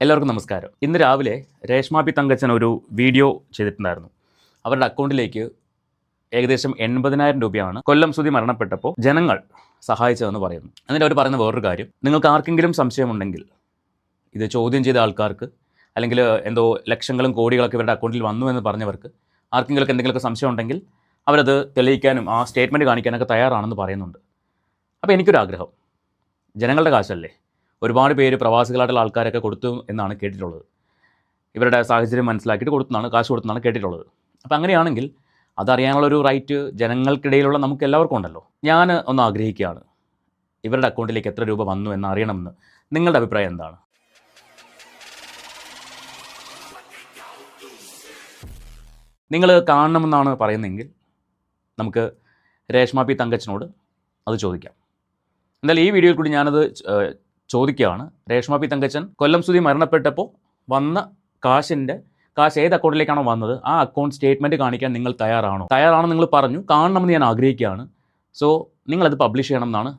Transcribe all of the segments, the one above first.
എല്ലാവർക്കും നമസ്കാരം. ഇന്ന് രാവിലെ രേഷ്മ പി തങ്കച്ചൻ ഒരു വീഡിയോ ചെയ്തിട്ടുണ്ടായിരുന്നു. അവരുടെ അക്കൗണ്ടിലേക്ക് ഏകദേശം 80,000 രൂപയാണ് കൊല്ലം സുധി മരണപ്പെട്ടപ്പോൾ ജനങ്ങൾ സഹായിച്ചതെന്ന് പറയുന്നു. എന്നിട്ട് അവർ പറയുന്ന വേറൊരു കാര്യം, നിങ്ങൾക്ക് ആർക്കെങ്കിലും സംശയമുണ്ടെങ്കിൽ ഇത് ചോദ്യം ചെയ്ത ആൾക്കാർക്ക് അല്ലെങ്കിൽ എന്തോ ലക്ഷങ്ങളും കോടികളൊക്കെ ഇവരുടെ അക്കൗണ്ടിൽ വന്നു എന്ന് പറഞ്ഞവർക്ക് ആർക്കെങ്കിലുമൊക്കെ എന്തെങ്കിലുമൊക്കെ സംശയം ഉണ്ടെങ്കിൽ അവരത് തെളിയിക്കാനും ആ സ്റ്റേറ്റ്മെൻറ്റ് കാണിക്കാനൊക്കെ തയ്യാറാണെന്ന് പറയുന്നുണ്ട്. അപ്പോൾ എനിക്കൊരാഗ്രഹം, ജനങ്ങളുടെ കാശല്ലേ, ഒരുപാട് പേര് പ്രവാസികളായിട്ടുള്ള ആൾക്കാരൊക്കെ കൊടുത്തു എന്നാണ് കേട്ടിട്ടുള്ളത്. ഇവരുടെ സാഹചര്യം മനസ്സിലാക്കിയിട്ട് കാശ് കൊടുത്തെന്നാണ് കേട്ടിട്ടുള്ളത്. അപ്പോൾ അങ്ങനെയാണെങ്കിൽ അതറിയാനുള്ളൊരു റൈറ്റ് ജനങ്ങൾക്കിടയിലുള്ള നമുക്ക് എല്ലാവർക്കും ഉണ്ടല്ലോ. ഞാൻ ഒന്ന് ആഗ്രഹിക്കുകയാണ്, ഇവരുടെ അക്കൗണ്ടിലേക്ക് എത്ര രൂപ വന്നു എന്ന് അറിയണമെന്ന്. നിങ്ങളുടെ അഭിപ്രായം എന്താണ്? നിങ്ങൾ കാണണമെന്നാണ് പറയുന്നതെങ്കിൽ നമുക്ക് രേഷ്മ പി തങ്കച്ചനോട് അത് ചോദിക്കാം. എന്തായാലും ഈ വീഡിയോയിൽ കൂടി ഞാനത് ചോദിക്കുകയാണ്. രേഷ്മ പി തങ്കച്ചൻ കൊല്ലം സുധി മരണപ്പെട്ടപ്പോൾ വന്ന കാശ് ഏത് അക്കൗണ്ടിലേക്കാണോ വന്നത് ആ അക്കൗണ്ട് സ്റ്റേറ്റ്മെൻറ്റ് കാണിക്കാൻ നിങ്ങൾ തയ്യാറാണെന്ന് നിങ്ങൾ പറഞ്ഞു. കാണണമെന്ന് ഞാൻ ആഗ്രഹിക്കുകയാണ്. സോ നിങ്ങളത് പബ്ലിഷ് ചെയ്യണം എന്നാണ്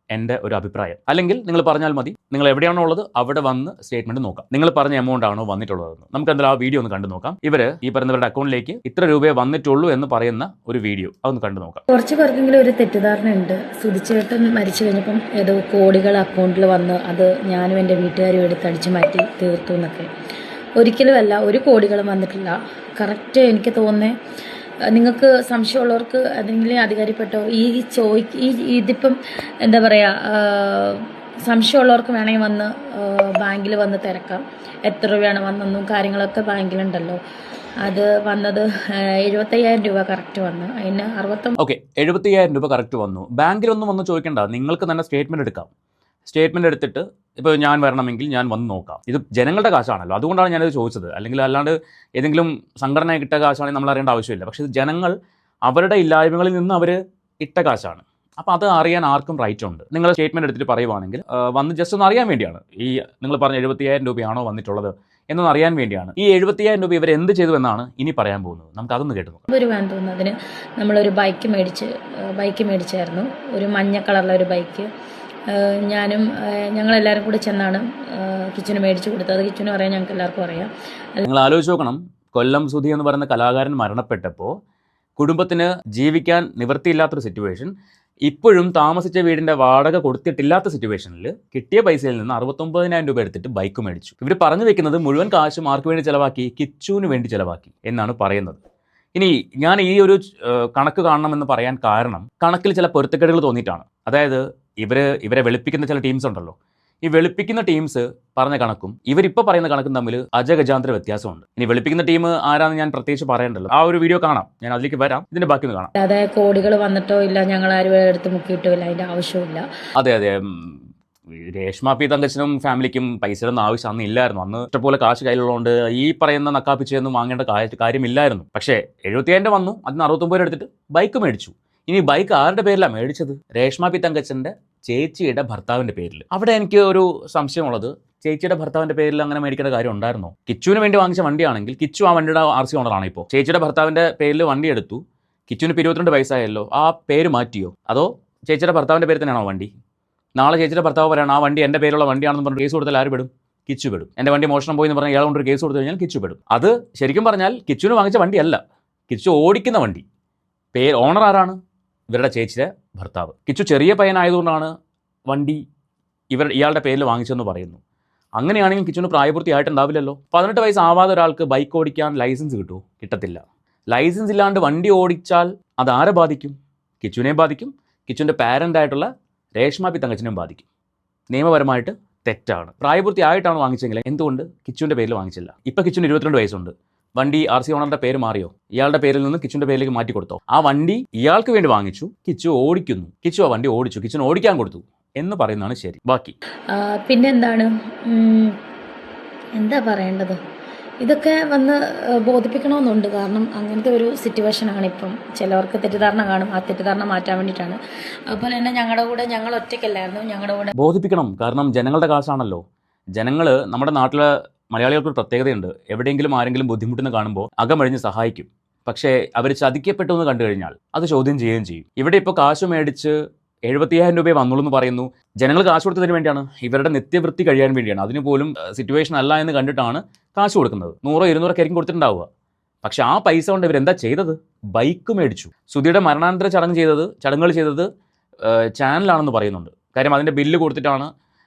എൻ്റെ ഒരു അഭിപ്രായം. അല്ലെങ്കിൽ നിങ്ങൾ പറഞ്ഞാൽ മതി, നിങ്ങൾ എവിടെയാണോ ഉള്ളത് അവിടെ വന്ന് സ്റ്റേറ്റ്മെൻറ്റ് നോക്കാം. നിങ്ങൾ പറഞ്ഞ എമൗണ്ട് ആണോ വന്നിട്ടുള്ളതെന്ന്. നമുക്ക് എന്തായാലും ആ വീഡിയോ ഒന്ന് കണ്ടു നോക്കാം. ഇവർ ഈ പറയുന്നവരുടെ അക്കൗണ്ടിലേക്ക് ഇത്ര രൂപയെ വന്നിട്ടുള്ളൂ എന്ന് പറയുന്ന ഒരു വീഡിയോ അതൊന്ന് കണ്ടു നോക്കാം. കുറച്ച് പേർക്കെങ്കിലും ഒരു തെറ്റിദ്ധാരണ ഉണ്ട്, സുധിച്ചേട്ടൻ മരിച്ചു കഴിഞ്ഞപ്പം ഏതോ കോടികൾ അക്കൗണ്ടിൽ വന്ന് അത് ഞാനും എൻ്റെ വീട്ടുകാരും എടുത്ത് അടിച്ചു മാറ്റി തീർത്തു എന്നൊക്കെ. ഒരിക്കലുമല്ല, ഒരു കോടികളും വന്നിട്ടില്ല. കറക്റ്റ് എനിക്ക് തോന്നുന്നത് നിങ്ങൾക്ക് സംശയമുള്ളവർക്ക് എന്തെങ്കിലും അധികാരിപ്പെട്ടവർ ഇതിപ്പം എന്താ പറയുക, സംശയമുള്ളവർക്ക് വേണമെങ്കിൽ വന്ന് ബാങ്കിൽ വന്ന് തിരക്കാം. എത്ര രൂപയാണ് വന്നെന്നും കാര്യങ്ങളൊക്കെ ബാങ്കിലുണ്ടല്ലോ. അത് വന്നത് 75,000 രൂപ കറക്റ്റ് വന്നു. അതിന് 75,000 രൂപ കറക്റ്റ് വന്നു. ബാങ്കിലൊന്നും വന്ന് ചോദിക്കേണ്ട, നിങ്ങൾക്ക് തന്നെ സ്റ്റേറ്റ്മെൻറ്റ് എടുക്കാം. സ്റ്റേറ്റ്മെൻറ്റ് എടുത്തിട്ട് ഇപ്പോൾ ഞാൻ വരണമെങ്കിൽ ഞാൻ വന്ന് നോക്കാം. ഇത് ജനങ്ങളുടെ കാശാണല്ലോ, അതുകൊണ്ടാണ് ഞാനിത് ചോദിച്ചത്. അല്ലാണ്ട് ഏതെങ്കിലും സംഘടന ഇട്ട കാശാണെങ്കിൽ നമ്മൾ അറിയേണ്ട ആവശ്യമില്ല. പക്ഷേ ഇത് ജനങ്ങൾ അവരുടെ ഇല്ലായ്മകളിൽ നിന്ന് അവർ ഇട്ട കാശാണ്. അപ്പോൾ അത് അറിയാൻ ആർക്കും റൈറ്റ് ഉണ്ട്. നിങ്ങൾ സ്റ്റേറ്റ്മെൻറ്റ് എടുത്തിട്ട് പറയുവാണെങ്കിൽ വന്ന് ജസ്റ്റ് ഒന്ന് അറിയാൻ വേണ്ടിയാണ്. ഈ നിങ്ങൾ പറഞ്ഞ 70,000 രൂപയാണോ വന്നിട്ടുള്ളത് എന്നൊന്ന് അറിയാൻ വേണ്ടിയാണ്. ഈ 70,000 രൂപ ഇവർ എന്ത് ചെയ്തു എന്നാണ് ഇനി പറയാൻ പോകുന്നത്. നമുക്ക് അതൊന്ന് കേട്ടു നോക്കാം. ഒരു വേണ്ട തോന്നുന്നതിന് നമ്മളൊരു ബൈക്ക് മേടിച്ചായിരുന്നു. ഒരു മഞ്ഞ കളറിലെ ഒരു ബൈക്ക്. ഞങ്ങളെല്ലാവരും കൂടി ചെന്നാണ് കിച്ചന് മേടിച്ചു കൊടുത്തത്. കിച്ചന് പറയാൻ ഞങ്ങൾക്ക് എല്ലാവർക്കും അറിയാം. നിങ്ങൾ ആലോചിച്ച് നോക്കണം, കൊല്ലം സുധി എന്ന് പറയുന്ന കലാകാരൻ മരണപ്പെട്ടപ്പോൾ കുടുംബത്തിന് ജീവിക്കാൻ നിവൃത്തിയില്ലാത്തൊരു സിറ്റുവേഷൻ, ഇപ്പോഴും താമസിച്ച വീടിൻ്റെ വാടക കൊടുത്തിട്ടില്ലാത്ത സിറ്റുവേഷനിൽ കിട്ടിയ പൈസയിൽ നിന്ന് 69,000 രൂപ എടുത്തിട്ട് ബൈക്ക് മേടിച്ചു. ഇവർ പറഞ്ഞു വെക്കുന്നത് മുഴുവൻ കാശും ആർക്ക് വേണ്ടി ചിലവാക്കി? കിച്ചുവിന് വേണ്ടി ചിലവാക്കി എന്നാണ് പറയുന്നത്. ഇനി ഞാൻ ഈ ഒരു കണക്ക് കാണണമെന്ന് പറയാൻ കാരണം കണക്കിൽ ചില പൊരുത്തക്കേടുകൾ തോന്നിയിട്ടാണ്. അതായത് ഇവരെ വെളുപ്പിക്കുന്ന ചില ടീംസ് ഉണ്ടല്ലോ, ഈ വെളുപ്പിക്കുന്ന ടീംസ് പറഞ്ഞ കണക്കും ഇവരിപ്പോൾ പറയുന്ന കണക്കും തമ്മിൽ അജഗജാന്തര വ്യത്യാസമുണ്ട്. ഇനി വെളുപ്പിക്കുന്ന ടീം ആരാന്ന് ഞാൻ പ്രത്യേകിച്ച് പറയണ്ടല്ലോ, ആ ഒരു വീഡിയോ കാണാം, ഞാൻ അതിലേക്ക് വരാം. ഇതിന്റെ ബാക്കി ഒന്ന് കാണാം. അതായത് കോടികൾ വന്നിട്ടോ ഇല്ല, ഞങ്ങൾ ആരും എടുത്ത് മുക്കിയിട്ടോ ഇല്ല, അതിന്റെ ആവശ്യമില്ല. അതെ, രേഷ്മ പി തങ്കച്ചനും ഫാമിലിക്കും പൈസയുടെ ഒന്നും ആവശ്യം അന്ന് ഇല്ലായിരുന്നു. അന്ന് ഇഷ്ടംപോലെ കാശ് കയ്യിലുള്ളതുകൊണ്ട് ഈ പറയുന്ന നക്കാപ്പിച്ചൊന്നും വാങ്ങേണ്ട കാര്യമില്ലായിരുന്നു. പക്ഷേ 70,000 വന്നു, അതിന് 69 എടുത്തിട്ട് ബൈക്ക് മേടിച്ചു. ഇനി ബൈക്ക് ആരുടെ പേരിലാണ് മേടിച്ചത്? രേഷ്മ പി തങ്കച്ചൻ്റെ ചേച്ചിയുടെ ഭർത്താവിൻ്റെ പേരിൽ. അവിടെ എനിക്ക് ഒരു സംശയമുള്ളത്, ചേച്ചിയുടെ ഭർത്താവിൻ്റെ പേരിൽ അങ്ങനെ മേടിക്കേണ്ട കാര്യം ഉണ്ടായിരുന്നോ? കിച്ചുവിന് വേണ്ടി വാങ്ങിച്ച വണ്ടിയാണെങ്കിൽ കിച്ചു ആ വണ്ടിയുടെ RC ഓണറാണ്. ഇപ്പോൾ ചേച്ചിയുടെ ഭർത്താവിൻ്റെ പേരിൽ വണ്ടി എടുത്തു, കിച്ചുവിന് 22 വയസ്സായല്ലോ, ആ പേര് മാറ്റിയോ? അതോ ചേച്ചിയുടെ ഭർത്താവിൻ്റെ പേര് തന്നെയാണോ വണ്ടി? നാളെ ചേച്ചിയുടെ ഭർത്താവ് പറയണം ആ വണ്ടി എൻ്റെ പേരുള്ള വണ്ടിയാണെന്ന് പറഞ്ഞ് കേസ് കൊടുത്താൽ ആര് പെടും? കിച്ചു പെടും. എൻ്റെ വണ്ടി മോഷണം പോയി എന്ന് പറഞ്ഞാൽ ഇയാൾ കൊണ്ടൊരു കേസ് കൊടുത്തു കഴിഞ്ഞാൽ കിച്ചു പെടും. അത് ശരിക്കും പറഞ്ഞാൽ കിച്ചുവിന് വാങ്ങിച്ച വണ്ടിയല്ല, കിച്ചു ഓടിക്കുന്ന വണ്ടി. ഓണർ ആരാണ്? ഇവരുടെ ചേച്ചിയുടെ ഭർത്താവ്. കിച്ചു ചെറിയ പയ്യനായതുകൊണ്ടാണ് വണ്ടി ഇയാളുടെ പേരിൽ വാങ്ങിച്ചെന്ന് പറയുന്നു. അങ്ങനെയാണെങ്കിൽ കിച്ചുവിന് പ്രായപൂർത്തിയായിട്ടുണ്ടാവില്ലല്ലോ. 18 വയസ്സാവാതെ ഒരാൾക്ക് ബൈക്ക് ഓടിക്കാൻ ലൈസൻസ് കിട്ടുമോ? കിട്ടത്തില്ല. ലൈസൻസ് ഇല്ലാണ്ട് വണ്ടി ഓടിച്ചാൽ അത് ആരെ ബാധിക്കും? കിച്ചുവിനെയും ബാധിക്കും, കിച്ചുവിൻ്റെ പാരൻ്റായിട്ടുള്ള രേഷ്മ പി തങ്കച്ചനെയും ബാധിക്കും. നിയമപരമായിട്ട് തെറ്റാണ്. പ്രായപൂർത്തിയായിട്ടാണ് വാങ്ങിച്ചെങ്കിൽ എന്തുകൊണ്ട് കിച്ചുവിൻ്റെ പേരിൽ വാങ്ങിച്ചില്ല? ഇപ്പോൾ കിച്ചുവിന് 22 വയസ്സുണ്ട്. വണ്ടി RC ഓണറിൻ്റെ പേര് മാറിയോ? ഇയാളുടെ പേരിൽ നിന്ന് കിച്ചുവിൻ്റെ പേരിലേക്ക് മാറ്റി കൊടുത്തോ? ആ വണ്ടി ഇയാൾക്ക് വേണ്ടി വാങ്ങിച്ചു, കിച്ചു ഓടിക്കുന്നു, കിച്ചു ആ വണ്ടി ഓടിച്ചു, കിച്ചുവിന് ഓടിക്കാൻ കൊടുത്തു എന്ന് പറയുന്നതാണ് ശരി. ബാക്കി പിന്നെന്താണ്, എന്താ പറയേണ്ടത്? ഇതൊക്കെ വന്ന് ബോധിപ്പിക്കണമെന്നുണ്ട്. കാരണം അങ്ങനത്തെ ഒരു സിറ്റുവേഷനാണ് ഇപ്പം. ചിലവർക്ക് തെറ്റിദ്ധാരണ കാണും, ആ തെറ്റിദ്ധാരണ മാറ്റാൻ വേണ്ടിയിട്ടാണ്. അതുപോലെ തന്നെ ഞങ്ങൾ ഒറ്റയ്ക്കല്ലായിരുന്നു, ഞങ്ങളുടെ കൂടെ ബോധിപ്പിക്കണം. കാരണം ജനങ്ങളുടെ കാശാണല്ലോ. ജനങ്ങൾ, നമ്മുടെ നാട്ടിലെ മലയാളികൾക്കൊരു പ്രത്യേകതയുണ്ട്, എവിടെയെങ്കിലും ആരെങ്കിലും ബുദ്ധിമുട്ടെന്ന് കാണുമ്പോൾ അകമഴിഞ്ഞ് സഹായിക്കും. പക്ഷേ അവർ ചതിക്കപ്പെട്ടു എന്ന് കണ്ടു കഴിഞ്ഞാൽ അത് ചോദ്യം ചെയ്യുകയും ചെയ്യും. ഇവിടെ ഇപ്പോൾ കാശ് മേടിച്ച് 75,000 രൂപയെ വന്നുള്ളൂ എന്ന് പറയുന്നു. ജനങ്ങൾ കാശ് കൊടുത്തതിന് വേണ്ടിയാണ്, ഇവരുടെ നിത്യവൃത്തി കഴിയാൻ വേണ്ടിയാണ്. അതിന് പോലും സിറ്റുവേഷൻ അല്ല എന്ന് കണ്ടിട്ടാണ് കാശ് കൊടുക്കുന്നത്. 100-200 ആയിരിക്കും കൊടുത്തിട്ടുണ്ടാവുക. പക്ഷെ ആ പൈസ കൊണ്ട് ഇവരെന്താ ചെയ്തത്? ബൈക്ക് മേടിച്ചു. സുധിയുടെ മരണാനന്തര ചടങ്ങുകൾ ചെയ്തത് ചാനലാണെന്ന് പറയുന്നുണ്ട്. കാര്യം അതിൻ്റെ ബില്ല് കൊടുത്തിട്ടാണ്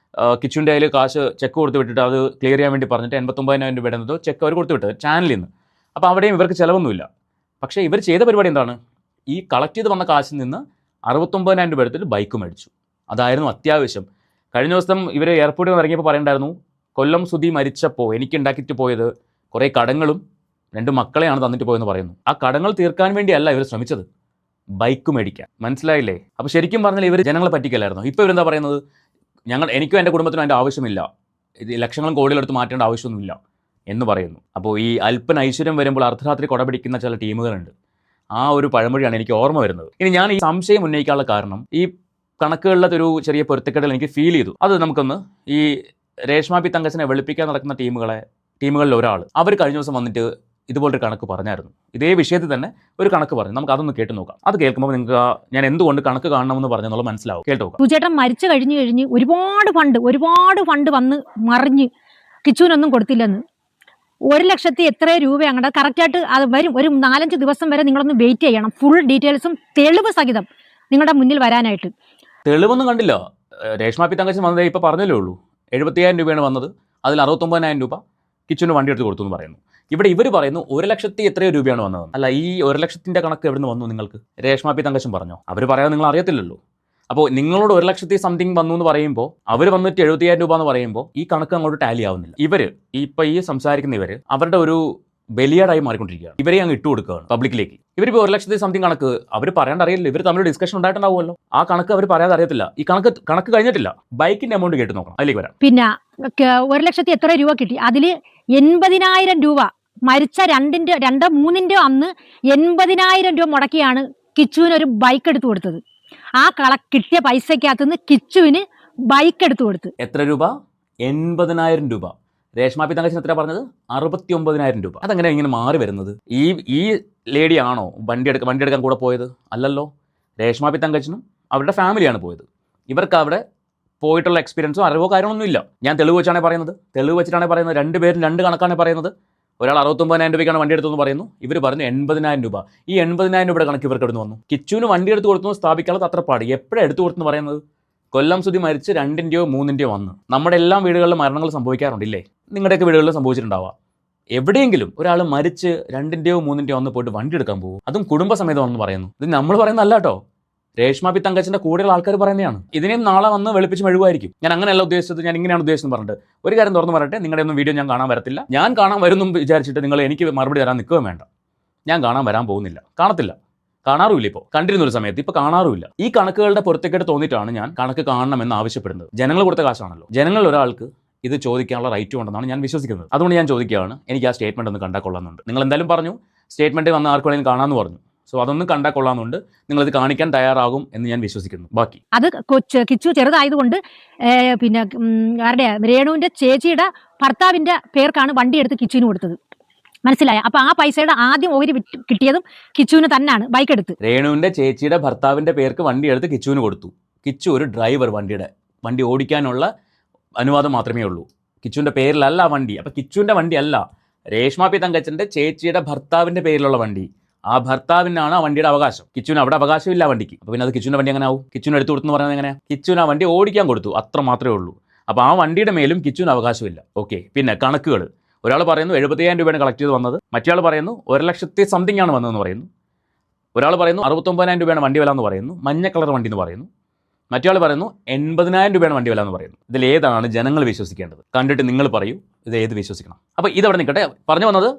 കിച്ചുവിൻ്റെ കയ്യിൽ കാശ് ചെക്ക് കൊടുത്ത് വിട്ടിട്ട് അത് ക്ലിയർ ചെയ്യാൻ വേണ്ടി പറഞ്ഞിട്ട് 89,000 രൂപ ഇടുന്നത് ചെക്ക് അവർ കൊടുത്തു വിട്ടത് ചാനലിൽ നിന്ന്. അപ്പോൾ അവിടെയും ഇവർക്ക് ചിലവൊന്നുമില്ല. പക്ഷേ ഇവർ ചെയ്ത പരിപാടി എന്താണ്? ഈ കളക്ട് ചെയ്ത് വന്ന കാശിൽ നിന്ന് 69,000 രൂപ എടുത്തിട്ട് ബൈക്ക് മേടിച്ചു. അതായിരുന്നു അത്യാവശ്യം. കഴിഞ്ഞ ദിവസം ഇവർ എയർപോർട്ടിൽ നിന്ന് ഇറങ്ങിയപ്പോൾ പറയണ്ടായിരുന്നു, കൊല്ലം സുധി മരിച്ചപ്പോൾ എനിക്ക് ഉണ്ടാക്കിയിട്ട് പോയത് കുറേ കടങ്ങളും 2 മക്കളെയാണ് തന്നിട്ട് പോയെന്ന് പറയുന്നു. ആ കടങ്ങൾ തീർക്കാൻ വേണ്ടിയല്ല ഇവർ ശ്രമിച്ചത്, ബൈക്ക് മേടിക്കാൻ. മനസ്സിലായില്ലേ? അപ്പോൾ ശരിക്കും പറഞ്ഞാൽ ഇവർ ജനങ്ങളെ പറ്റിക്കലായിരുന്നു. ഇപ്പോൾ ഇവരെന്താ പറയുന്നത്? എനിക്കും എൻ്റെ കുടുംബത്തിനും അതിൻ്റെ ആവശ്യമില്ല, ഇത് ലക്ഷങ്ങളും കോടികളെടുത്ത് മാറ്റേണ്ട ആവശ്യമൊന്നുമില്ല എന്ന് പറയുന്നു. അപ്പോൾ ഈ അല്പന ഐശ്വര്യം വരുമ്പോൾ അർദ്ധരാത്രി കൊട പിടിക്കുന്ന ചില ടീമുകളുണ്ട്. ആ ഒരു പഴമൊഴിയാണ് എനിക്ക് ഓർമ്മ വരുന്നത്. ഇനി ഞാൻ ഈ സംശയം ഉന്നയിക്കാനുള്ള കാരണം, ഈ കണക്കുകളിലത്തെ ഒരു ചെറിയ പൊരുത്തക്കേടുകൾ എനിക്ക് ഫീൽ ചെയ്തു. അത് നമുക്കൊന്ന് ഈ രേഷ്മ പി തങ്കച്ചനെ വെളുപ്പിക്കാൻ നടക്കുന്ന ടീമുകളിൽ ഒരാൾ അവർ കഴിഞ്ഞ ദിവസം വന്നിട്ട് ഇതുപോലൊരു കണക്ക് പറഞ്ഞായിരുന്നു. ഇതേ വിഷയത്തിൽ തന്നെ ഒരു കണക്ക് പറഞ്ഞു. നമുക്ക് അതൊന്ന് കേട്ട് നോക്കാം. അത് കേൾക്കുമ്പോൾ നിങ്ങൾക്ക് ഞാൻ എന്തുകൊണ്ട് കണക്ക് കാണണമെന്ന് പറഞ്ഞെന്നുള്ളത് മനസ്സിലാവും. കേട്ട് നോക്കാം. സുചേട്ടൻ മരിച്ചു കഴിഞ്ഞ് ഒരുപാട് ഫണ്ട് വന്ന് മറിഞ്ഞ് കിച്ചുവിനൊന്നും കൊടുത്തില്ലെന്ന്. 1,00,000 എത്ര രൂപ അങ്ങോട്ട് കറക്റ്റായിട്ട് അത് വരും. ഒരു 4-5 ദിവസം വരെ നിങ്ങളൊന്ന് വെയിറ്റ് ചെയ്യണം, ഫുൾ ഡീറ്റെയിൽസും തെളിവ് സഹിതം നിങ്ങളുടെ മുന്നിൽ വരാനായിട്ട്. തെളിവൊന്നും കണ്ടില്ല. രേഷ്മ പി തങ്കച്ചൻ വന്നത് ഇപ്പോൾ പറഞ്ഞല്ലേ ഉള്ളൂ. 70,000 രൂപയാണ് വന്നത്. അതിൽ 69,000 രൂപ കിച്ചുവിന് വണ്ടി എടുത്ത് കൊടുത്തു എന്ന് പറയുന്നു. ഇവിടെ ഇവർ പറയുന്നു 1,00,000 എത്രയോ രൂപയാണ് വന്നത്. അല്ല, ഈ 1,00,000 കണക്ക് എവിടെ നിന്ന് വന്നു നിങ്ങൾക്ക്? രേഷ്മ പി തങ്കച്ചൻ പറഞ്ഞോ? അവർ പറയാതെ നിങ്ങൾ അറിയത്തില്ലല്ലോ. അപ്പോൾ നിങ്ങളോട് 1,00,000 സംതിങ് വന്നു എന്ന് പറയുമ്പോൾ അവർ വന്നിട്ട് 70,000 രൂപ എന്ന് പറയുമ്പോൾ ഈ കണക്ക് അങ്ങോട്ട് ടാലി ആവുന്നില്ല. ഈ സംസാരിക്കുന്ന ഇവർ അവരുടെ ഒരു ബലിയാടായി മാറിക്കൊണ്ടിരിക്കുകയാണ്. ഇവരെ അങ്ങ് ഇട്ട് കൊടുക്കുകയാണ് പബ്ലിക്കിലേക്ക്. ഇവരിപ്പോൾ 1,00,000 സംതിങ് കണക്ക് അവർ പറയാണ്ട് അറിയില്ല. ഇവർ തമ്മിൽ ഡിസ്കഷൻ ഉണ്ടായിട്ടുണ്ടാവുമല്ലോ. ആ കണക്ക് അവർ പറയാതെ അറിയത്തില്ല. ഈ കണക്ക് കഴിഞ്ഞിട്ടില്ല. ബൈക്കിന്റെ എമൗണ്ട് കേട്ട് നോക്കണം. അതിലേക്ക് വരാം. പിന്നെ 1,00,000 എത്ര രൂപ കിട്ടി? അതിൽ 80,000 രൂപ മരിച്ച 2-3 അന്ന് 80,000 രൂപ മുടക്കിയാണ് കിച്ചുവിന് ഒരു ബൈക്ക് എടുത്തു കൊടുത്തത്. ആ കിട്ടിയ പൈസക്കകത്തുനിന്ന് കിച്ചുവിന് ബൈക്ക് എടുത്തു കൊടുത്തു. എത്ര രൂപ? 80,000 രൂപ. രേഷ്മ പി തങ്കച്ചൻ എത്ര പറഞ്ഞത്? 69,000 രൂപ. അതെങ്ങനെ ഇങ്ങനെ മാറി വരുന്നത്? ഈ ലേഡിയാണോ വണ്ടി എടുക്കാൻ കൂടെ പോയത്? അല്ലല്ലോ. രേഷ്മ പി തങ്കച്ചനും അവരുടെ ഫാമിലിയാണ് പോയത്. ഇവർക്ക് അവിടെ പോയിട്ടുള്ള എക്സ്പീരിയൻസോ അറിവോ കാര്യങ്ങളൊന്നും ഇല്ല. ഞാൻ തെളിവ് വെച്ചിട്ടാണ് പറയുന്നത്. 2 പേരും 2 കണക്കാണ് പറയുന്നത്. ഒരാൾ 69,000 രൂപയ്ക്കാണ് വണ്ടി എടുത്തെന്ന് പറയുന്നു. ഇവർ പറഞ്ഞു 80,000 രൂപ. ഈ 80,000 രൂപയുടെ കണക്ക് ഇവർക്ക് എടുത്ത് വന്നു. കിച്ചുവിന് വണ്ടി എടുത്ത് കൊടുത്തു സ്ഥാപിക്കാനുള്ള അത്ര പാട്. എപ്പോഴാണ് എടുത്തു കൊടുത്തെന്ന് പറയുന്നത്? കൊല്ലം സുധി മരിച്ച് 2-ൻ്റെയോ 3-ൻ്റെയോ വന്ന്. നമ്മുടെ എല്ലാ വീടുകളിലും മരണങ്ങൾ സംഭവിക്കാറുണ്ടില്ലേ? നിങ്ങളുടെയൊക്കെ വീടുകളിൽ സംഭവിച്ചിട്ടുണ്ടാവുക. എവിടെയെങ്കിലും ഒരാൾ മരിച്ച് 2-ൻ്റെയോ 3-ൻ്റെയോ വന്ന് പോയിട്ട് വണ്ടി എടുക്കാൻ പോകും, അതും കുടുംബസമേതമാണെന്ന് പറയുന്നു. ഇത് നമ്മൾ പറയുന്നതല്ല കേട്ടോ, രേഷ്മ പി തങ്കച്ചൻ്റെ കൂടെയുള്ള ആൾക്കാർ പറയുന്നതാണ്. ഇതിനെയും നാളെ വന്ന് വെളുപ്പിച്ച് മെഴുകുമായിരിക്കും. ഞാൻ അങ്ങനെയല്ല ഉദ്ദേശിച്ചത്, ഞാൻ ഇങ്ങനെയാണ് ഉദ്ദേശിച്ചത് പറഞ്ഞിട്ട് ഒരു കാര്യം തുറന്ന് പറയട്ടെ, നിങ്ങളുടെ ഒന്നും വീഡിയോ ഞാൻ കാണാൻ വരത്തില്ല. ഞാൻ കാണാൻ വരുന്നും വിചാരിച്ചിട്ട് നിങ്ങൾ എനിക്ക് മറുപടി തരാൻ നിൽക്കുകയും വേണ്ട. ഞാൻ കാണാൻ വരാൻ പോകുന്നില്ല, കാണത്തില്ല, കാണാറുമില്ല. ഇപ്പോൾ കണ്ടിരുന്നൊരു സമയത്ത്, ഇപ്പോൾ കാണാറുമില്ല. ഈ കണക്കുകളുടെ പുറത്തേക്കെട്ട് തോന്നിയിട്ടാണ് ഞാൻ കണക്ക് കാണണമെന്ന് ആവശ്യപ്പെടുന്നത്. ജനങ്ങൾ കൊടുത്ത കാശാണല്ലോ. ജനങ്ങളിൽ ഒരാൾക്ക് ഇത് ചോദിക്കാനുള്ള റൈറ്റും ഉണ്ടെന്നാണ് ഞാൻ വിശ്വസിക്കുന്നത്. അതുകൊണ്ട് ഞാൻ ചോദിക്കുകയാണ്, എനിക്ക് ആ സ്റ്റേറ്റ്മെന്റ് ഒന്ന് കണ്ടാൽ കൊള്ളാമെന്നുണ്ട്. നിങ്ങൾ എന്തായാലും പറഞ്ഞു സ്റ്റേറ്റ്മെന്റ് വന്ന ആർക്കെങ്കിലും കാണാമെന്ന് പറഞ്ഞു. സോ അതൊന്നും കണ്ടാൽ കൊള്ളാമെന്നുണ്ട്. നിങ്ങളിത് കാണിക്കാൻ തയ്യാറാകും എന്ന് ഞാൻ വിശ്വസിക്കുന്നു. ബാക്കി അത് കിച്ചു ചെറുതായതുകൊണ്ട് പിന്നെ ആരുടെ രേണുവിന്റെ ചേച്ചിയുടെ ഭർത്താവിന്റെ പേർക്കാണ് വണ്ടി എടുത്ത് കിച്ചുവിന് കൊടുത്തത്. മനസ്സിലായ? അപ്പൊ ആ പൈസയുടെ ആദ്യം ഓഹരി കിട്ടിയതും കിച്ചുവിന് തന്നെയാണ് ബൈക്ക് എടുത്ത്. രേണുവിന്റെ ചേച്ചിയുടെ ഭർത്താവിന്റെ പേർക്ക് വണ്ടി എടുത്ത് കിച്ചുവിന് കൊടുത്തു. കിച്ചു ഒരു ഡ്രൈവർ, വണ്ടി ഓടിക്കാനുള്ള അനുവാദം മാത്രമേ ഉള്ളൂ. കിച്ചുവിന്റെ പേരിലല്ല വണ്ടി. അപ്പൊ കിച്ചുവിന്റെ വണ്ടി അല്ല, രേഷ്മ പി തങ്കച്ചന്റെ ചേച്ചിയുടെ ഭർത്താവിന്റെ പേരിലുള്ള വണ്ടി. ആ ഭർത്താവിനാണ് ആ വണ്ടിയുടെ അവകാശം. കിച്ചുവിന് അവിടെ അവകാശമില്ല വണ്ടിക്ക്. അപ്പോൾ പിന്നെ അത് കിച്ചുവിൻ്റെ വണ്ടി എങ്ങനെ ആവും? കിച്ചുവിന് എടുത്തു കൊടുത്തെന്ന് പറയുന്നത് എങ്ങനെയാണ്? കിച്ചുവിന് ആ വണ്ടി ഓടിക്കാൻ കൊടുത്തു, അത്ര മാത്രമേ ഉള്ളൂ. അപ്പോൾ ആ വണ്ടിയുടെ മേലും കിച്ചുവിന് അവകാശമില്ല. ഓക്കെ. പിന്നെ കണക്കുകൾ, ഒരാൾ പറയുന്നു 70,000 രൂപയാണ് കളക്ട് ചെയ്ത് വന്നത്. മറ്റേ പറയുന്നു 1,00,000 സംതിങ് ആണ് വന്നതെന്ന് പറയുന്നു. ഒരാൾ പറയുന്നു 69,000 രൂപയാണ് വണ്ടി വില എന്ന് പറയുന്നു, മഞ്ഞ കളർ വണ്ടി എന്ന് പറയുന്നു. മറ്റേ പറയുന്നു 80,000 രൂപയാണ് വണ്ടി വില എന്ന് പറയുന്നു. ഇതിൽ ഏതാണ് ജനങ്ങൾ വിശ്വസിക്കേണ്ടത്? കണ്ടിട്ട് നിങ്ങൾ പറയൂ, ഇത് ഏത് വിശ്വസിക്കണം? അപ്പോൾ ഇതവിടെ നിൽക്കട്ടെ. പറഞ്ഞു വന്നത്,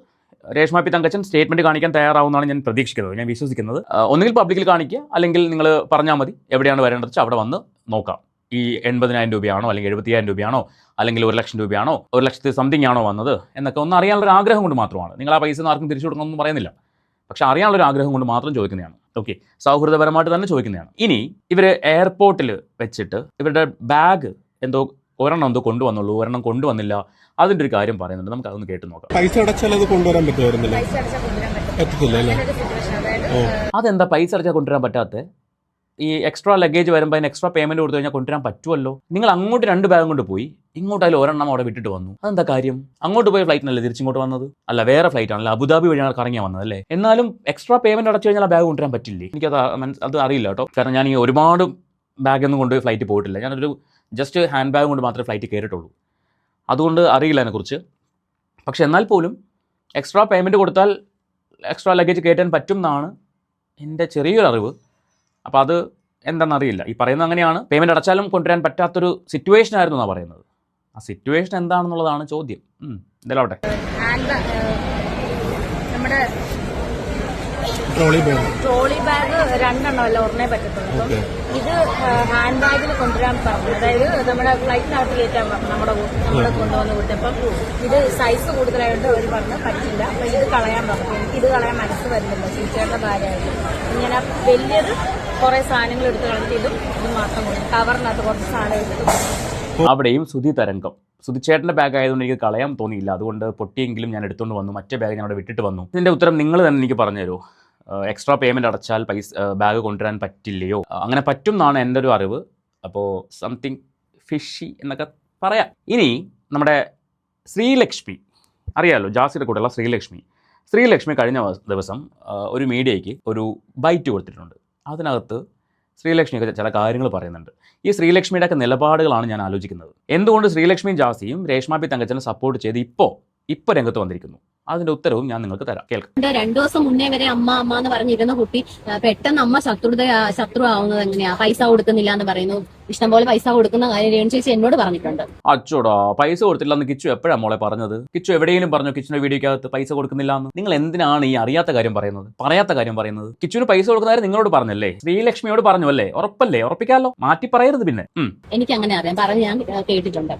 രേഷ്മ പി തങ്കച്ചൻ സ്റ്റേറ്റ്മെന്റ് കാണിക്കാൻ തയ്യാറാവുന്നതാണ് ഞാൻ പ്രതീക്ഷിക്കുന്നത്, ഞാൻ വിശ്വസിക്കുന്നത്. ഒന്നുകിൽ പബ്ലിക്കിൽ കാണിക്കുക, അല്ലെങ്കിൽ നിങ്ങൾ പറഞ്ഞാൽ മതി എവിടെയാണ് വരേണ്ടത് വെച്ചാൽ അവിടെ വന്ന് നോക്കാം. ഈ 80,000 രൂപയാണോ അല്ലെങ്കിൽ 70,000 രൂപയാണോ അല്ലെങ്കിൽ 1,00,000 രൂപയാണോ 1,00,000 സംതിങ് ആണോ വന്നത് എന്നൊക്കെ ഒന്ന് അറിയാനുള്ളൊരു ആഗ്രഹം കൊണ്ട് മാത്രമാണ്. നിങ്ങൾ ആ പൈസ ആർക്കും തിരിച്ചു കൊടുക്കണമെന്ന് പറയുന്നില്ല, പക്ഷെ അറിയാനുള്ളൊരു ആഗ്രഹം കൊണ്ട് മാത്രം ചോദിക്കുന്നതാണ്. ഓക്കെ, സൗഹൃദപരമായിട്ട് തന്നെ ചോദിക്കുന്നതാണ്. ഇനി ഇവർ എയർപോർട്ടിൽ വെച്ചിട്ട് ഇവരുടെ ബാഗ് ഒരെണ്ണം കൊണ്ടുവന്നുള്ളൂ, ഒരെണ്ണം കൊണ്ടുവന്നില്ല, അതിൻ്റെ ഒരു കാര്യം പറയുന്നുണ്ട്. നമുക്ക് അതൊന്ന് കേട്ട് നോക്കാം. പൈസ അടച്ചാൽ അത് കൊണ്ടുവരാൻ പറ്റുമായിരുന്നില്ല? പറ്റത്തില്ല അല്ലേ? അതെന്താ പൈസ അടച്ചാൽ കൊണ്ടുവരാൻ പറ്റാത്ത? ഈ എക്സ്ട്രാ ലഗേജ് വരുമ്പോൾ അതിന് എക്സ്ട്രാ പേയ്മെന്റ് കൊടുത്തു കഴിഞ്ഞാൽ കൊണ്ടുവരാൻ പറ്റുമല്ലോ. നിങ്ങൾ അങ്ങോട്ട് 2 ബാഗും കൊണ്ട് പോയി, ഇങ്ങോട്ട് അതിൽ ഒരെണ്ണം അവിടെ വിട്ടിട്ട് വന്നു. അതെന്താ കാര്യം? അങ്ങോട്ട് പോയ ഫ്ലൈറ്റിനല്ലേ തിരിച്ചിങ്ങോട്ട് വന്നത്? അല്ല, വേറെ ഫ്ലൈറ്റ് ആണല്ലോ, അബുദാബി വഴിയാണ് കറങ്ങിയാൽ വന്നത് അല്ലേ? എന്നാലും എക്സ്ട്രാ പേയ്മെന്റ് അടച്ചു കഴിഞ്ഞാൽ ആ ബാഗ് കൊണ്ടുവരാൻ പറ്റില്ലേ? അത് അറിയില്ല കേട്ടോ. കാരണം ഞാൻ ഈ ഒരുപാട് ബാഗൊന്നും കൊണ്ടുപോയി ഫ്ലൈറ്റ് പോയിട്ടില്ല. ഞാനൊരു ജസ്റ്റ് ഹാൻഡ് ബാഗ് കൊണ്ട് മാത്രമേ ഫ്ലൈറ്റ് കയറിയിട്ടുള്ളൂ. അതുകൊണ്ട് അറിയില്ല അതിനെക്കുറിച്ച്. പക്ഷെ എന്നാൽ പോലും എക്സ്ട്രാ പേയ്മെന്റ് കൊടുത്താൽ എക്സ്ട്രാ ലഗേജ് കയറ്റാൻ പറ്റും എന്നാണ് എൻ്റെ ചെറിയൊരു അറിവ്. അപ്പോൾ അത് എന്താണെന്നറിയില്ല. ഈ പറയുന്നത് അങ്ങനെയാണ്. പേയ്മെൻറ്റ് അടച്ചാലും കൊണ്ടുവരാൻ പറ്റാത്തൊരു സിറ്റുവേഷൻ ആയിരുന്നു എന്നാണ് പറയുന്നത്. ആ സിറ്റുവേഷൻ എന്താണെന്നുള്ളതാണ് ചോദ്യം. എന്തായാലും നമ്മുടെ ട്രോളി ബാഗ് 2 അല്ല, ഒരെണ്ണേ പറ്റത്തുള്ളൂ. ഇത് ഹാൻഡ് ബാഗിൽ കൊണ്ടുവരാൻ പറഞ്ഞു. അതായത് നമ്മുടെ ഫ്ലൈറ്റിനകത്ത് കയറ്റാൻ നമ്മുടെ കൊണ്ടുവന്ന് വിട്ടപ്പം ഇത് സൈസ് കൂടുതലായിട്ട് അവർ പറഞ്ഞ് പറ്റില്ല. അപ്പൊ ഇത് കളയാൻ പറഞ്ഞു. എനിക്ക് ഇത് കളയാൻ മനസ്സ് വരുന്നില്ല. ടീച്ചറുടെ ഭാര്യയായിട്ട് ഇങ്ങനെ വലിയത് കുറെ സാധനങ്ങൾ എടുത്ത് കളഞ്ഞിട്ട് ഇത് മാത്രം കൊടുക്കും. കവറിനകത്ത് കുറച്ച് സാധനം എടുത്തു. അവിടെയും സുധി തരംഗം. സുധിച്ചേട്ടൻ്റെ ബാഗ് ആയതുകൊണ്ട് എനിക്ക് കളയാൻ തോന്നിയില്ല. അതുകൊണ്ട് പൊട്ടിയെങ്കിലും ഞാൻ എടുത്തുകൊണ്ട് വന്നു. മറ്റേ ബാഗ് ഞാൻ അവിടെ വിട്ടിട്ട് വന്നു. ഇതിൻ്റെ ഉത്തരം നിങ്ങൾ തന്നെ എനിക്ക് പറഞ്ഞു തരുമോ? എക്സ്ട്രാ പേയ്മെൻറ്റ് അടച്ചാൽ ബാഗ് കൊണ്ടുവരാൻ പറ്റില്ലയോ? അങ്ങനെ പറ്റും എന്നാണ് എൻ്റെ ഒരു അറിവ്. അപ്പോൾ സംതിങ് ഫിഷി എന്നൊക്കെ പറയാം. ഇനി നമ്മുടെ ശ്രീലക്ഷ്മി അറിയാമല്ലോ, ജാസിയുടെ കൂടെയുള്ള ശ്രീലക്ഷ്മി കഴിഞ്ഞ ദിവസം ഒരു മീഡിയയ്ക്ക് ഒരു ബൈറ്റ് കൊടുത്തിട്ടുണ്ട്. അതിനകത്ത് ശ്രീലക്ഷ്മിയൊക്കെ ചില കാര്യങ്ങൾ പറയുന്നുണ്ട്. ഈ ശ്രീലക്ഷ്മിയുടെ ഒക്കെ നിലപാടുകളാണ് ഞാൻ ആലോചിക്കുന്നത്. എന്തുകൊണ്ട് ശ്രീലക്ഷ്മിയും ജാസിയും രേഷ്മ പി തങ്കച്ചനെ സപ്പോർട്ട് ചെയ്ത് ഇപ്പോൾ രംഗത്ത് വന്നിരിക്കുന്നു? അതിന്റെ ഉത്തരവും ഞാൻ നിങ്ങൾക്ക് തരാം, കേൾക്കാം. 2 ദിവസം മുന്നേ വരെ അമ്മ എന്ന് പറഞ്ഞിരുന്ന കുട്ടി പെട്ടെന്ന് അമ്മ ശത്രു ആവുന്നത് എങ്ങനെയാ? പൈസ കൊടുക്കുന്നില്ല എന്ന് പറയുന്നു. ഇഷ്ടംപോലെ പൈസ കൊടുക്കുന്ന കാര്യം രേണു ചേച്ചി എന്നോട് പറഞ്ഞിട്ടുണ്ട്. അച്ചോടാ, പൈസ കൊടുത്തില്ല എന്ന് കിച്ചു എപ്പോഴാണ് മോളെ പറഞ്ഞത്? കിച്ചു എവിടെയെങ്കിലും പറഞ്ഞു കിച്ചുവിന്റെ വീഡിയോക്കകത്ത് പൈസ കൊടുക്കുന്നില്ല എന്ന്? നിങ്ങൾ എന്തിനാണ് ഈ അറിയാത്ത കാര്യം പറയുന്നത്? കിച്ചുവിന് പൈസ കൊടുക്കുന്നവരെ നിങ്ങളോട് പറഞ്ഞല്ലേ? ശ്രീലക്ഷ്മിയോട് പറഞ്ഞു അല്ലേ? ഉറപ്പിക്കാമല്ലോ, മാറ്റി പറയരുത്. പിന്നെ എനിക്ക് അങ്ങനെ അറിയാം, പറഞ്ഞ് ഞാൻ കേട്ടിട്ടുണ്ട്.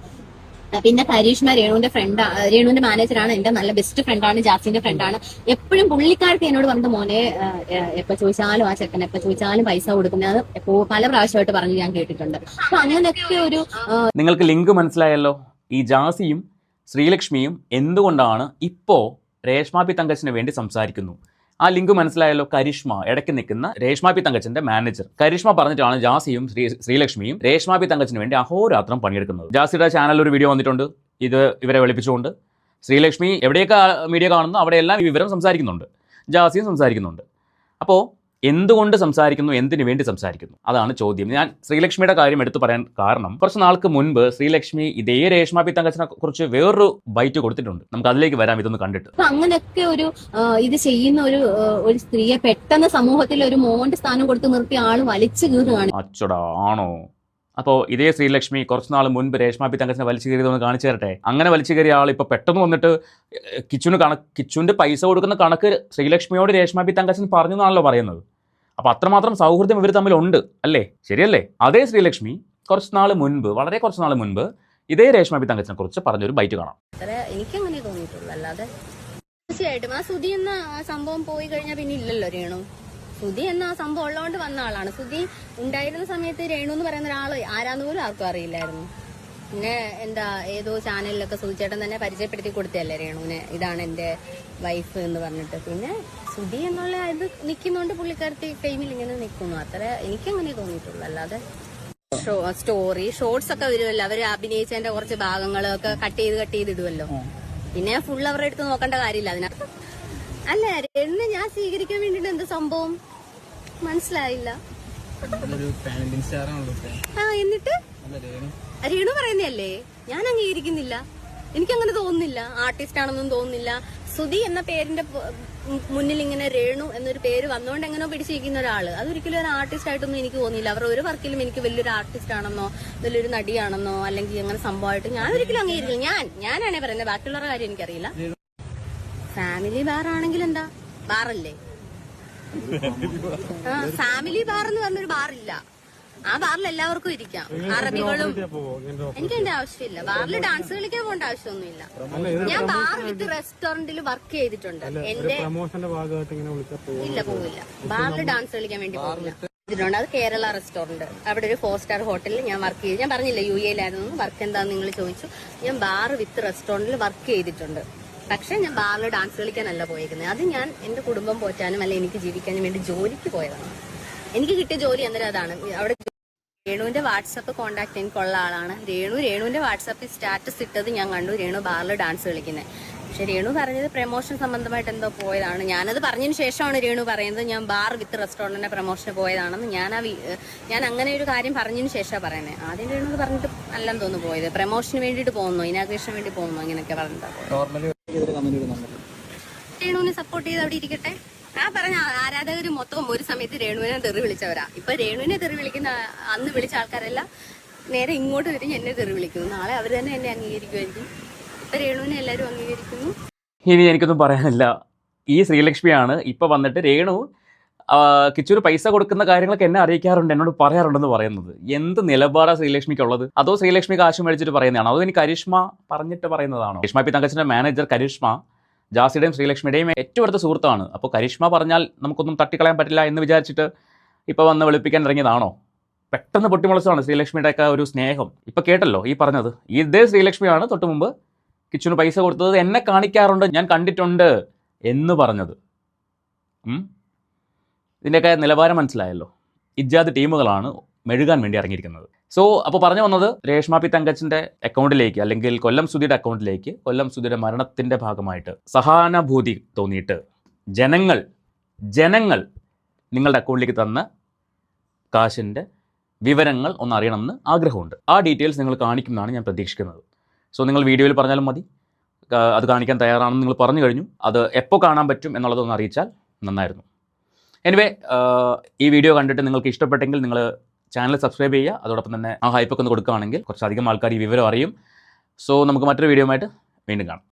പിന്നെ കരീഷ്മ രേണുവിന്റെ മാനേജറാണ്, എന്റെ നല്ല ബെസ്റ്റ് ഫ്രണ്ടാണ്, ജാസിന്റെ ഫ്രണ്ടാണ്. എപ്പോഴും പുള്ളിക്കാർക്ക് എന്നോട് പറഞ്ഞത്, മോനെ എപ്പോ ചോദിച്ചാലും ആ ചെക്കൻ എപ്പോ ചോദിച്ചാലും പൈസ കൊടുക്കുന്നത് പല പ്രാവശ്യമായിട്ട് പറഞ്ഞ് ഞാൻ കേട്ടിട്ടുണ്ട്. അപ്പൊ അങ്ങനെയൊക്കെ ഒരു നിങ്ങൾക്ക് ലിങ്ക് മനസ്സിലായല്ലോ. ഈ ജാസിയും ശ്രീലക്ഷ്മിയും എന്തുകൊണ്ടാണ് ഇപ്പോ രേഷ്മ പി തങ്കച്ചന് വേണ്ടി സംസാരിക്കുന്നു? ആ ലിങ്ക് മനസ്സിലായല്ലോ. കരിഷ്മ, ഇടയ്ക്ക് നിൽക്കുന്ന രേഷ്മ പി തങ്കച്ചന്റെ മാനേജർ കരിഷ്മ പറഞ്ഞിട്ടാണ് ജാസിയും ശ്രീലക്ഷ്മിയും രേഷ്മ പി തങ്കച്ചന് വേണ്ടി അഹോരാത്രം പണിയെടുക്കുന്നത്. ജാസിയുടെ ചാനലിൽ ഒരു വീഡിയോ വന്നിട്ടുണ്ട് ഇവരെ വിളിപ്പിച്ചുകൊണ്ട്. ശ്രീലക്ഷ്മി എവിടെയൊക്കെ മീഡിയ കാണുന്നു അവിടെയെല്ലാം ഈ വിവരം സംസാരിക്കുന്നുണ്ട്, ജാസിയും സംസാരിക്കുന്നുണ്ട്. അപ്പോൾ എന്തുകൊണ്ട് സംസാരിക്കുന്നു, എന്തിനു വേണ്ടി സംസാരിക്കുന്നു? അതാണ് ചോദ്യം. ഞാൻ ശ്രീലക്ഷ്മിയുടെ കാര്യം എടുത്തു പറയാൻ കാരണം, കുറച്ച് നാൾക്ക് മുൻപ് ശ്രീലക്ഷ്മി ഇതേ രേഷ്മ പി തങ്കച്ചനെ കുറിച്ച് വേറൊരു ബൈറ്റ് കൊടുത്തിട്ടുണ്ട്. നമുക്ക് അതിലേക്ക് വരാം, ഇതൊന്ന് കണ്ടിട്ട്. അങ്ങനെയൊക്കെ ഒരു ഇത് ചെയ്യുന്ന ഒരു സ്ത്രീയെ പെട്ടെന്ന് സമൂഹത്തിൽ ഒരു മോന്റെ സ്ഥാനം കൊടുത്ത് നിർത്തിയ ആള് വലിച്ചു കീറുകയാണ്. അച്ചടാ, ആണോ? അപ്പോൾ ഇതേ ശ്രീലക്ഷ്മി കുറച്ച് നാൾ മുൻപ് രേഷ്മ പി തങ്കച്ചനെ വലിച്ചു കയറിയതൊന്ന് കാണിച്ചു തരട്ടെ. അങ്ങനെ വലിച്ചു കയറിയ ആൾ ഇപ്പോൾ പെട്ടെന്ന് വന്നിട്ട് കിച്ചുവിൻ്റെ പൈസ കൊടുക്കുന്ന കണക്ക് ശ്രീലക്ഷ്മിയോട് രേഷ്മ പി തങ്കച്ചൻ പറഞ്ഞു എന്നാണല്ലോ പറയുന്നത്. അപ്പോൾ അത്രമാത്രം സൗഹൃദം ഇവർ തമ്മിലുണ്ട് അല്ലേ? ശരിയല്ലേ? അതേ ശ്രീലക്ഷ്മി വളരെ കുറച്ച് നാൾ മുൻപ് ഇതേ രേഷ്മ പി തങ്കച്ചനെ കുറിച്ച് പറഞ്ഞൊരു ബൈറ്റ് കാണാം. എനിക്കങ്ങനെ തോന്നിയിട്ടുള്ളൂ. അല്ലാതെ തീർച്ചയായിട്ടും ആ സുധി എന്ന സംഭവം പോയി കഴിഞ്ഞാൽ പിന്നെ ഇല്ലല്ലോ രേണു. സുധി എന്ന സംഭവം ഉള്ളതുകൊണ്ട് വന്ന ആളാണ്. സുധി ഉണ്ടായിരുന്ന സമയത്ത് രേണു എന്ന് പറയുന്ന ഒരാൾ ആരാന്ന് പോലും ആർക്കും അറിയില്ലായിരുന്നു. പിന്നെ ഏതോ ചാനലിലൊക്കെ സുധിച്ചേട്ടൻ തന്നെ പരിചയപ്പെടുത്തി കൊടുത്തല്ലേ രേണുവിനെ, ഇതാണ് എന്റെ വൈഫ് എന്ന് പറഞ്ഞിട്ട്. പിന്നെ സുധി എന്നുള്ള ഇത് നിൽക്കുന്നോണ്ട് പുള്ളിക്കാരത്തി ഫെയിമിൽ ഇങ്ങനെ നിൽക്കുന്നു. അത്ര എനിക്കങ്ങനെ തോന്നിയിട്ടുള്ളൂ. അല്ലാതെ ഷോർട്സ് ഒക്കെ വരുമല്ലോ, അവര് അഭിനയിച്ചതിന്റെ കുറച്ച് ഭാഗങ്ങളൊക്കെ കട്ട് ചെയ്ത് ഇടുമല്ലോ. പിന്നെ ഫുൾ അവരുടെ അടുത്ത് നോക്കേണ്ട കാര്യമില്ല അതിനകത്ത്. അല്ല, രേണുവിനെ ഞാൻ സ്വീകരിക്കാൻ വേണ്ടിട്ട് എന്ത് സംഭവം മനസ്സിലായില്ല. എന്നിട്ട് രേണു പറയുന്നല്ലേ, ഞാൻ അംഗീകരിക്കുന്നില്ല. എനിക്കങ്ങനെ തോന്നുന്നില്ല, ആർട്ടിസ്റ്റ് ആണെന്നും തോന്നുന്നില്ല. സുധി എന്ന പേരിന്റെ മുന്നിൽ ഇങ്ങനെ രേണു എന്നൊരു പേര് വന്നുകൊണ്ട് എങ്ങനെയോ പിടിച്ചിരിക്കുന്ന ഒരാള്, അതൊരിക്കലും ഒരു ആർട്ടിസ്റ്റ് ആയിട്ടൊന്നും എനിക്ക് തോന്നിയില്ല. അവരുടെ ഒരു വർക്കിലും എനിക്ക് വലിയൊരു ആർട്ടിസ്റ്റ് ആണെന്നോ വലിയൊരു നടിയാണെന്നോ അല്ലെങ്കിൽ അങ്ങനെ സംഭവമായിട്ട് ഞാൻ ഒരിക്കലും അംഗീകരിക്കില്ല. ഞാനാണേ പറയുന്നത്, ബാക്കിയുള്ളവരുടെ കാര്യം എനിക്കറിയില്ല. ഫാമിലി ബാർ ആണെങ്കിൽ എന്താ, ബാറല്ലേ? ഫാമിലി ബാർ എന്ന് പറഞ്ഞൊരു ബാറില്ല. ആ ബാറിൽ എല്ലാവർക്കും ഇരിക്കാം, അറബികളും. എനിക്ക് അതിന്റെ ആവശ്യമില്ല. ബാറിൽ ഡാൻസ് കളിക്കാൻ പോകേണ്ട ആവശ്യമൊന്നുമില്ല. ഞാൻ ബാർ വിത്ത് റെസ്റ്റോറന്റിൽ വർക്ക് ചെയ്തിട്ടുണ്ട്. ഇല്ല, പോവില്ല. ബാറിൽ ഡാൻസ് കളിക്കാൻ വേണ്ടി പോകില്ല. അത് കേരള റെസ്റ്റോറന്റ്, അവിടെ ഒരു 4 സ്റ്റാർ ഹോട്ടലിൽ ഞാൻ വർക്ക് ചെയ്തു. ഞാൻ പറഞ്ഞില്ല UAയിലായിരുന്നു. വർക്ക് എന്താന്ന് നിങ്ങൾ ചോദിച്ചു. ഞാൻ ബാർ വിത്ത് റെസ്റ്റോറന്റിൽ വർക്ക് ചെയ്തിട്ടുണ്ട്. പക്ഷെ ഞാൻ ബാറിൽ ഡാൻസ് കളിക്കാനല്ല പോയിരിക്കുന്നത്. അത് ഞാൻ എന്റെ കുടുംബം പോറ്റാനും അല്ലെ എനിക്ക് ജീവിക്കാനും വേണ്ടി ജോലിക്ക് പോയതാണ്. എനിക്ക് കിട്ടിയ ജോലി അന്നേരം അതാണ്. അവിടെ രേണുവിന്റെ വാട്സപ്പ് കോണ്ടാക്ട് എനിക്കുള്ള ആളാണ് രേണുവിന്റെ വാട്സപ്പിൽ സ്റ്റാറ്റസ് ഇട്ടത് ഞാൻ കണ്ടു, രേണു ബാറിൽ ഡാൻസ് കളിക്കുന്നത്. പക്ഷെ രേണു പറഞ്ഞത് പ്രമോഷൻ സംബന്ധമായിട്ട് എന്തോ പോയതാണ്. ഞാനത് പറഞ്ഞതിന് ശേഷമാണ് രേണു പറയുന്നത് ഞാൻ ബാർ വിത്ത് റെസ്റ്റോറന്റിന്റെ പ്രമോഷന് പോയതാണെന്ന്. ഞാൻ അങ്ങനെ ഒരു കാര്യം പറഞ്ഞതിന് ശേഷമാണ് പറയുന്നത്. ആദ്യം രേണു പറഞ്ഞിട്ട് അല്ലെന്ന് തോന്നുന്നു പോയത്, പ്രമോഷന് വേണ്ടിയിട്ട് പോകുന്നു, ഇനാഗ്രേഷന് വേണ്ടി പോകുന്നു, അങ്ങനെയൊക്കെ പറഞ്ഞിട്ടാണ്. രേണുവിനെ സപ്പോർട്ട് ചെയ്ത് അവിടെ ഇരിക്കട്ടെ. ആ പറഞ്ഞ ആരാധകർ മൊത്തം ഒരു സമയത്ത് രേണുവിനെ തെറി വിളിച്ചവരാ. ഇപ്പൊ രേണുവിനെ തെറി വിളിക്കുന്ന അന്ന് വിളിച്ച ആൾക്കാരെല്ലാം നേരെ ഇങ്ങോട്ട് തിരിഞ്ഞ് എന്നെ തെറി വിളിക്കുന്നു. നാളെ അവർ തന്നെ എന്നെ അംഗീകരിക്കുമായിരിക്കും. ഇപ്പൊ രേണുവിനെ എല്ലാവരും അംഗീകരിക്കുന്നു. ഇനി എനിക്കൊന്നും പറയാനില്ല. ഈ ശ്രീലക്ഷ്മിയാണ് ഇപ്പൊ വന്നിട്ട് രേണു കിച്ചൂര് പൈസ കൊടുക്കുന്ന കാര്യങ്ങളൊക്കെ എന്നെ അറിയിക്കാറുണ്ട്, എന്നോട് പറയാറുണ്ടെന്ന് പറയുന്നത്. എന്ത് നിലപാടാണ് ശ്രീലക്ഷ്മിക്കുള്ളത്? അതോ ശ്രീലക്ഷ്മി കാശ് മേടിച്ചിട്ട് പറയുന്നതാണോ? അതോ ഇനി കരിഷ്മ പറഞ്ഞിട്ട് പറയുന്നതാണോ? കരിഷ്മ പി തങ്കച്ചന്റെ മാനേജർ കരിഷ്മ ജാസിയുടെയും ശ്രീലക്ഷ്മിയുടെയും ഏറ്റവും അടുത്ത സുഹൃത്താണ്. അപ്പോൾ കരിഷ്മ പറഞ്ഞാൽ നമുക്കൊന്നും തട്ടിക്കളയാൻ പറ്റില്ല എന്ന് വിചാരിച്ചിട്ട് ഇപ്പോൾ വന്ന് വെളുപ്പിക്കാൻ ഇറങ്ങിയതാണോ? പെട്ടെന്ന് പൊട്ടിമുളച്ചതാണ് ശ്രീലക്ഷ്മിയുടെയൊക്കെ ഒരു സ്നേഹം. ഇപ്പോൾ കേട്ടല്ലോ ഈ പറഞ്ഞത്. ഇതേ ശ്രീലക്ഷ്മിയാണ് തൊട്ട് മുമ്പ് കിച്ചുന് പൈസ കൊടുത്തത്, എന്നെ കാണിക്കാറുണ്ട്, ഞാൻ കണ്ടിട്ടുണ്ട് എന്ന് പറഞ്ഞത്. ഇതിൻ്റെയൊക്കെ നിലവാരം മനസ്സിലായല്ലോ. ഇജാദ് ടീമുകളാണ് മെഴുകാൻ വേണ്ടി ഇറങ്ങിയിരിക്കുന്നത്. സോ അപ്പോൾ പറഞ്ഞു വന്നത്, രേഷ്മ പി തങ്കച്ചിൻ്റെ അക്കൗണ്ടിലേക്ക് അല്ലെങ്കിൽ കൊല്ലം സുധിയുടെ അക്കൗണ്ടിലേക്ക് കൊല്ലം സുധിയുടെ മരണത്തിൻ്റെ ഭാഗമായിട്ട് സഹാനുഭൂതി തോന്നിയിട്ട് ജനങ്ങൾ നിങ്ങളുടെ അക്കൗണ്ടിലേക്ക് തന്ന കാശിൻ്റെ വിവരങ്ങൾ ഒന്ന് അറിയണമെന്ന് ആഗ്രഹമുണ്ട്. ആ ഡീറ്റെയിൽസ് നിങ്ങൾ കാണിക്കുമെന്നാണ് ഞാൻ പ്രതീക്ഷിക്കുന്നത്. സോ നിങ്ങൾ വീഡിയോയിൽ പറഞ്ഞാലും മതി, അത് കാണിക്കാൻ തയ്യാറാണെന്ന് നിങ്ങൾ പറഞ്ഞു കഴിഞ്ഞു. അത് എപ്പോൾ കാണാൻ പറ്റും എന്നുള്ളതൊന്ന് അറിയിച്ചാൽ നന്നായിരുന്നു. എനിവേ, ഈ വീഡിയോ കണ്ടിട്ട് നിങ്ങൾക്ക് ഇഷ്ടപ്പെട്ടെങ്കിൽ നിങ്ങൾ ചാനൽ സബ്സ്ക്രൈബ് ചെയ്യുക. അതോടൊപ്പം തന്നെ ആ ഹൈപ്പൊക്കെ ഒന്ന് കൊടുക്കുകയാണെങ്കിൽ കുറച്ചധികം ആൾക്കാർ ഈ വിവരം അറിയും. സോ നമുക്ക് മറ്റൊരു വീഡിയോ ആയിട്ട് വീണ്ടും കാണാം.